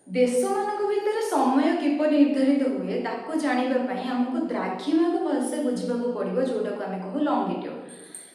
देश मानक भितर समय किपर निर्धारित हुए ताको जानापी आमको द्राघिमा को भलसे बुझा पड़ो जोटा को आम कहू लंगिट्यूड।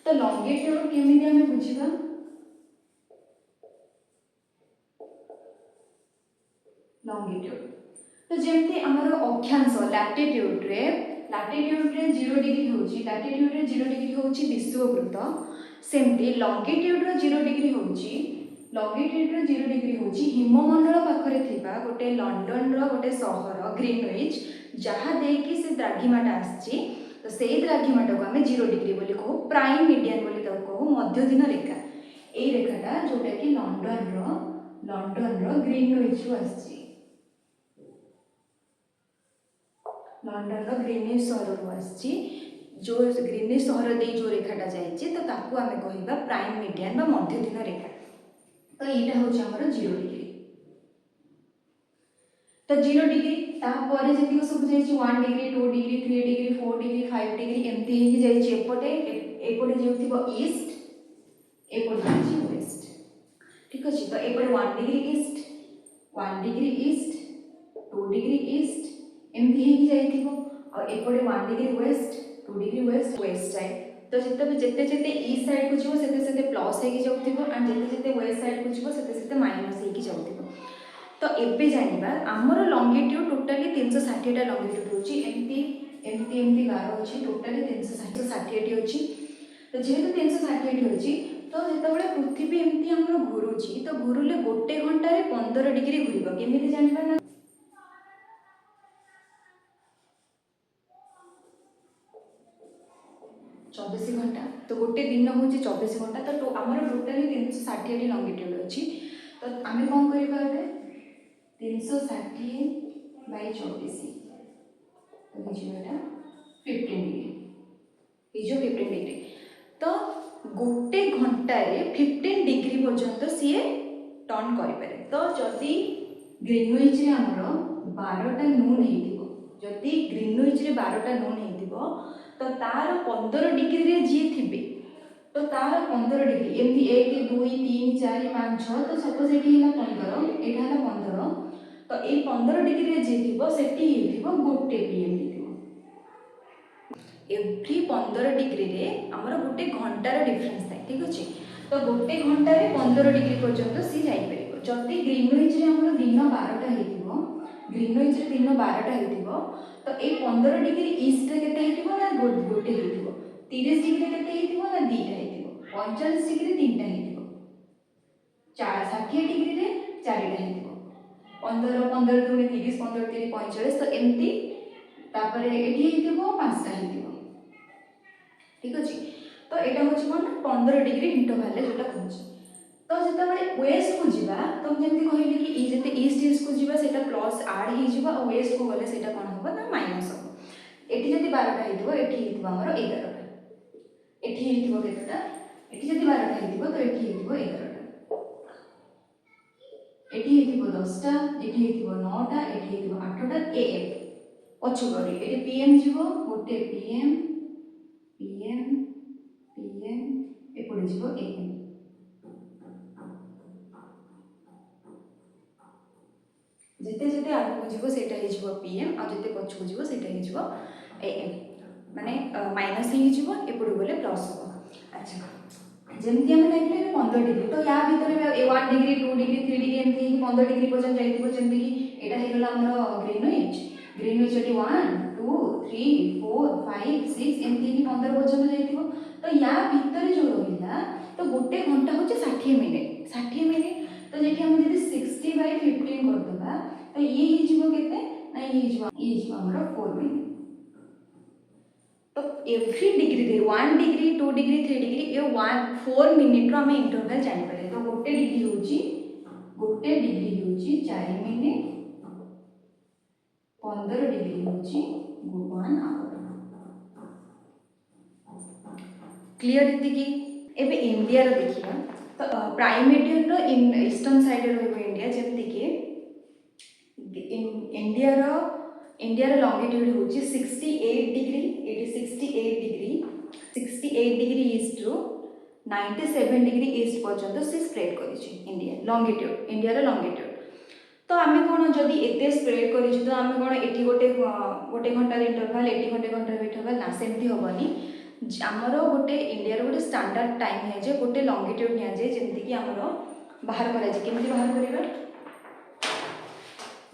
तो लंगिट्यूड केमी आम बुझा लंगिट्यूड तो जमती आमर अक्षांश लैटिट्यूड रे 0 डिग्री होची लैटिट्यूड रे 0 डिग्री होची विषुववृत्त सेमती लंगिट्यूड रो 0 डिग्री होची लंगिट्यूड रो 0 डिग्री होची हिममंडल पाखरे थिबा गोटे लंडन रो गोटे शहर ग्रीनविच जहाँ देकी से द्राघिमाटा आसची तो सेई द्राघिमाटा को आमे 0 डिग्री बोली कहू प्राइम मीडियन बोली ताको कहू मध्य दिन रेखा ए रेखाटा जोटा कि लंडन रो ग्रीनविच रु आसची लंडन रो ग्रीनविच शहर रु आसची जो ग्रीनविच शहर दे जो रेखाटा जाइए तो ताकू आमे कहिबा प्राइम मीडियन बा मध्य दिन रेखा। तो यहाँ हूँ आमर 0 डिग्री तो 0 डिग्री तापर जी सब जाइए 1 degree 2 degree 3 degree 4 degree 5 degree एमती जाइए एपटे जो ईस्ट एपटे वेस्ट ठीक अच्छे। तो एपटे 1 degree east 1 degree east 2 degree east एमती जापटे 1 degree west 2 degree west west side तो जिते जिते ईस्ट साइड को जीव से प्लस हो एंड जिते वेस्ट साइड को जीव से माइनस हो। तो एबे जानिबा आमर लंगिट्यूड टोटाली 360 टा लंगिट्यूड होची एमती एमती एमती गार होची टोटाली 360 होची। तो जेहेतु 360 होची तो जेतबेले पृथ्वी एमती हमर घुरुची तो घुरुले गोटे घंटा रे 15 डिग्री घुरिबो केमिति जानिबा ना 24 घंटा तो गोटे दिन हूँ 24 घंटा तो आमर टोटाली 360 लंगिट्यूड अच्छी। तो आम कौन करवा 360 बाय 24 तो 15 डिग्री ये 15 डिग्री तो गोटे घंटे 15 डिग्री पर्यंत सी टर्न करें। तो जदि ग्रीनविच आमर 12टा नून होती ग्रीनविच 12टा नून हो तो तार 15 डिग्री रे जी थिबे तो तार 15 डिग्री एमती 1 2 3 4 5 6 तो सपोज ये 15 एटा 15 तो ये 15 डिग्री रे जी थिबो सेठी हेथिबो गोटे पीएम हेथिबो एवरी 15 डिग्री रे हमर गोटे घंटार डिफरेंस थाए ठीक अछि। तो गोटे घंटा रे 15 डिग्री पर्यंत सी जाई परिबो जति ग्रीनविच रे हमर दिन 12टा हेथिबो ग्रीनविच रे दिन 12टा हेथिबो तो ये 15 डिग्री ईस्ट रे केते हेथिबो ना गोटे हेथिबो 30 डिग्री केते हेथिबो ना दीटा हेथिबो 45 डिग्री तीनटा हेथिबो 60 डिग्री रे चारिटा हेथिबो 15 15 दुनी 30 15 3 45 तो एमती तापर एठी हेथिबो पांचटा हेथिबो ठीक अछि। तो एटा होछि कोन 15 डिग्री इंटरवल रे जोटा कहछि। तो जते बळे वेस्ट को जीवा तो जेमति कहली कि ई जते ईस्ट ईस्ट को जीवा सेटा प्लस ऐड हे जीवा और वेस्ट को गले सेटा कोन होबा ना माइनस हो। एठी जति 12टा हेतिबो एठी हेतिबो हमर 11टा एठी हेतिबो केतटा एठी जति 12टा हेतिबो तो एठी हेतिबो 11टा एठी हेतिबो 10टा एठी हेतिबो 9टा एठी हेतिबो 8टा एएम पछु करी एठी पीएम जीवो गोटे पीएम पीएम पीएम एपडे जीवो एएम जिते जिते आगू जीव से पीएम आ जिते पछू जीव से एएम माने माइनस एपड़ू गले प्लस हो। अच्छा जमती आम देखिए 15 डिग्री तो या भितर 1 डिग्री 2 डिग्री 3 डिग्री एमती 15 डिग्री पर्यंत जाइए जमती कि एटा हेगला हमर ग्रीनविच 1 2 3 4 5 6 एमती 15 पर्यंत जाइए तो या भितर जो रहिला तो गोटे घंटा होचे 60 मिनिट तो जेठी हम जदी 60 बाय 15 कर दबा तो ये ही जीवो केते ना ये जीवो हमरो 4 मिनिट। तो एवरी डिग्री रे 1 डिग्री 2 डिग्री 3 डिग्री ये 4 मिनिट रो हम इंटरवल जानि पारे। तो गोटे डिग्री होची 4 मिनिट 15 डिग्री होची 1 आवर क्लियर इति की एबे इंडिया रो देखिया तो प्राइम मीडियन रो इन ईस्टर्न साइड रो इंडिया जेमति के इंडिया रो लॉन्गिट्यूड होची 68 डिग्री एटी 68 डिग्री ईस्ट रो 97 डिग्री ईस्ट पर्यंत से स्प्रेड करिछि इंडिया रो लॉन्गिट्यूड तो आम कौन जदि एत स्प्रेड कर तो आम कौन ये गोटे घंटार इंटरवाल ये घंटे घंटार इंटरवाल ना सेमती हेनी आमर गोटे इंडिया गोटे स्टैंडर्ड टाइम निजे गोटे लंगिट्यूड निजे जमीक आमर बाहर करमी बाहर करवा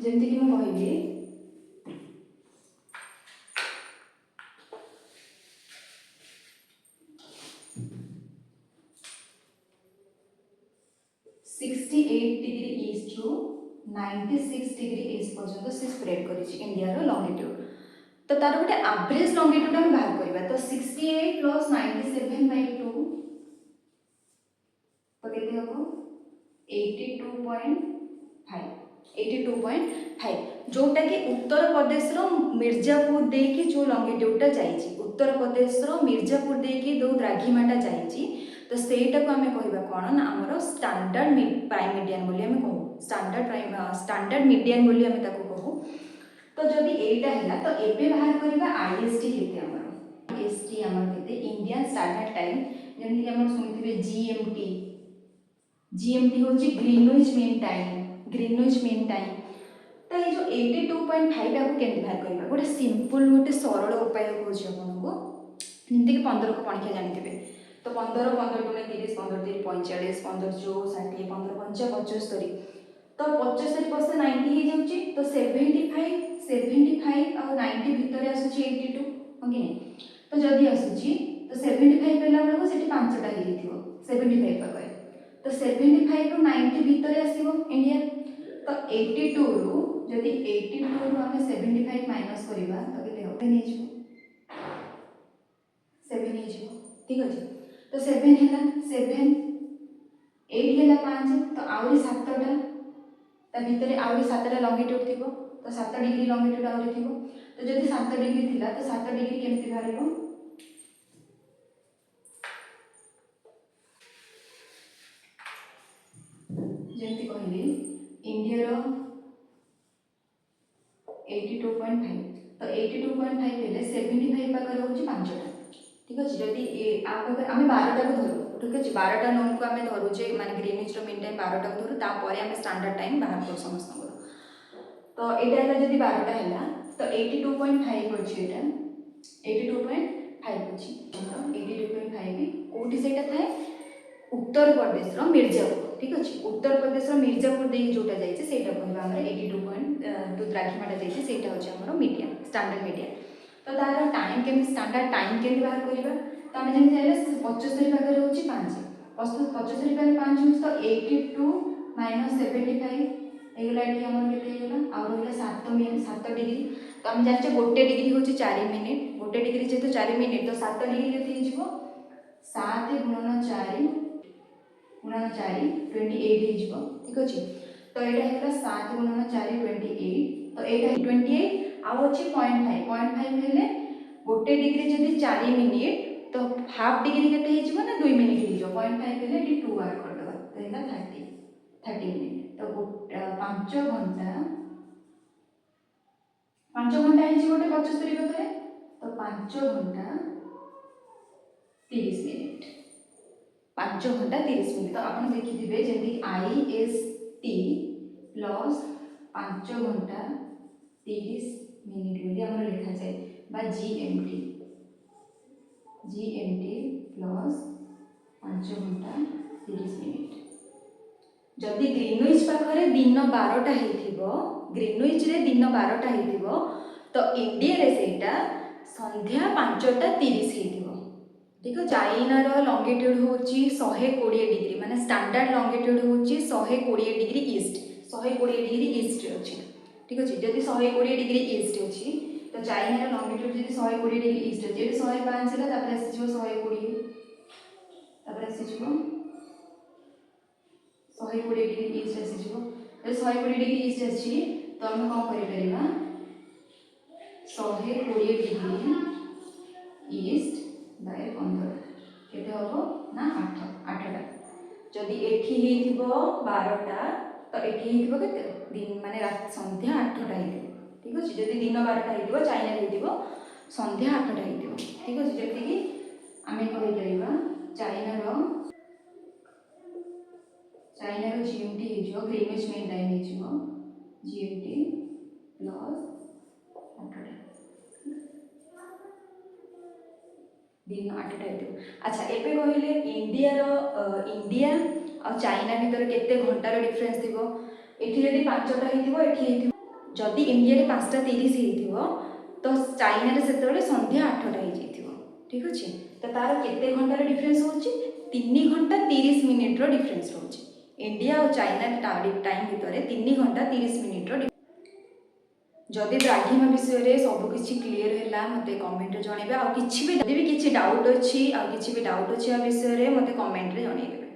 जमीक मुझे 68 डिग्री ईस्ट रु 96 डिग्री ईस्ट पर्यंत से स्प्रेड कर इंडिया लंगिट्यूड तो तार गोटे एवरेज लंगिट्यूड आम बाहर करवा तो 68 प्लस 97/2 तो केते हम 82.5 82.5 जोटा कि उत्तर प्रदेश रो मिर्जापुर देकी जो लंगिट्यूडटा जाइए उत्तर प्रदेश रो मिर्जापुर देकी दो द्राघिमाटा जाइए तो सेटा को आमे कहबा कोन ना हमरो स्टैंडर्ड प्राइम मीडियन बोली आमे कहू स्टैंडर्ड मीडियन बोली आमे ताको कहू तो जदि एटा हैला तो एबे बाहर करबा आईएसटी केते हमरो आईएसटी हमर केते इंडियन स्टैंडर्ड टाइम जेमि कि हमर सुनिथिबे जीएमटी जीएमटी होची ग्रीनविच मीन टाइम तो ये जो 82.5 आपको केमती बाहर करबा गोटे सिंपल गोटे सरल उपाय कहूँ आपको जमीक कि 15 को पणिखिया जानिथिबे तो 15 15 गुणे 30 15 3 45 15 जो 60 15 5 75 तो 75% 90 हो जाउची तो 75 और 90 भितर आसुची 82 हो कि नहीं तो जदि आसुची तो 75 पेला बेलको सेठी पांचटा हे जइथिबो 75 पाखरे तो 75 रो 90 भितर आसीबो इंडिया तो 82 रो जदि 82 रो हमें 75 माइनस करबा तो केते हो 7 हे 7 हे ठीक अछि तो 7 है 7 8 है 5 तो आउरी 7टा ता भितर आउरी 7टा लंगिट्यूड थिबो तो 7 डिग्री लंगिट्यूड आउरी थिबो तो जदि 7 डिग्री थिला तो 7 डिग्री केमती बाहरिबो जेमती कहली इंडिया रो 82.5 तो 82.5 हेले 75 पाकर होची 5टा ठीक अच्छे जदि आम 12टा को धरू ठीक अच्छे 12टा नोन को आम धरुचे माने ग्रीनविच मीन टाइम 12टा को धरू तापर आम स्टैंडर्ड टाइम बाहर करू समस्त तो यहाँ है जब 12टा है तो 82.5 अच्छी यहाँ 82.5 अच्छी 82.5 कौटी से थाए उत्तर प्रदेश मिर्जापुर ठीक अच्छे उत्तर प्रदेश मिर्जापुर देखिए जोटा जाइए कहवा 82.2 द्राघिमाटा जाइए हूँ मीडियम स्टैंडर्ड मीडियम तो तार टाइम के स्टैंडर्ड टाइम के बाहर करवा तो आम जमी चाहिए 75 पाखे हूँ 5 75 पाखे 5 हूँ तो 82 माइनस 75 एगला ये आम के आउ रहा 7 डिग्री तो आम जाने गोटे डिग्री हूँ 4 मिनिट गोटे डिग्री जेहतु 4 मिनिट तो 7 डिग्री के 7 गुणन 4 28 हो ठीक अच्छे तो यहाँ है 7 गुणन 4 28 तो यहाँ 28 आउ अच्छे 0.5 हेले गोटे डिग्री जब 4 मिनिट तो हाफ डिग्री के ना 2 मिनिट हो 0.5 हेले 2 आड करदे तो यहाँ 30 मिनिट तो 5 घंटा गोटे 75 पाखे तो 5 घंटा 30 मिनिट 5 घंटा 30 मिनिट तो आप देखिए जमी IST प्लस 5 घंटा 30 मिनिट बोली आम लिखा जाए बा GMT प्लस 5 घंटा 30 मिनिट जदि ग्रीनविच पाखरे दिन 12टा हो ग्रीनविच रे दिन 12टा हो तो इंडिया रे सेटा संध्या 5टा 30 हो ठीक है चाइना रो लंगिट्यूड होची 120 डिग्री माने स्टैंडर्ड लंगिट्यूड होची 120 डिग्री ईस्ट 120 डिग्री ईस्ट अछि ठीक अछि जदि 120 डिग्री ईस्ट अछि तो चाइना रो लंगिट्यूड जदि 120 डिग्री ईस्ट अछि जदि 105 हैला तापर आसी जो 120 तापर आसी जो 120 डिग्री ईस्ट आसी जो जदि 120 डिग्री ईस्ट अछि तो हम कोन करि परिबा 120 डिग्री ईस्ट बाय 15 केते होबो ना 8टा जदि एठी हेतिबो 12टा तो एठी हेतिबो केते दिन माने रात संध्या 8टा हेतिबो ठीक अछि जदि दिन 12टा हेतिबो चाइना हेतिबो संध्या 8टा हेतिबो ठीक अछि जति कि आमे कहि परिबा चाइना रो GMT हेजियो ग्रीनविच मीन टाइम हेजियो GMT ପ୍ଲସ୍ 8ଟା दिन 8टा ହେଇଥିବ। ଆଚ୍ଛା ଏବେ କହିଲେ ଇଣ୍ଡିଆ ଆଉ ଚାଇନା ଭିତରେ କେତେ ଘଣ୍ଟାର ଡିଫରେନ୍ସ ଥିବ? ଏଠି ଯଦି 5ଟା ହେଇଥିବ ଏଠି ହେଇଥିବ, ଯଦି ଇଣ୍ଡିଆରେ 5ଟା 30 ହେଇଥିବ ତ ଚାଇନାରେ ସେତେବେଳେ ସନ୍ଧ୍ୟା 8ଟା ହେଇଯାଇଥିବ। ଠିକ୍ ଅଛି, ତ ତାର କେତେ ଘଣ୍ଟାର ଡିଫରେନ୍ସ ହେଉଛି? 3 ଘଣ୍ଟା 30 ମିନିଟ୍ର ଡିଫରେନ୍ସ ରହୁଛି। इंडिया और चाइना टाइम भितर 3 घंटा 30 मिनिट्र। जदि द्राघिमा विषय में सबकि क्लीयर है मत कमेंट जनइबे। आ किसी भी डाउट अच्छी विषय में मत कमेंट जनइबे।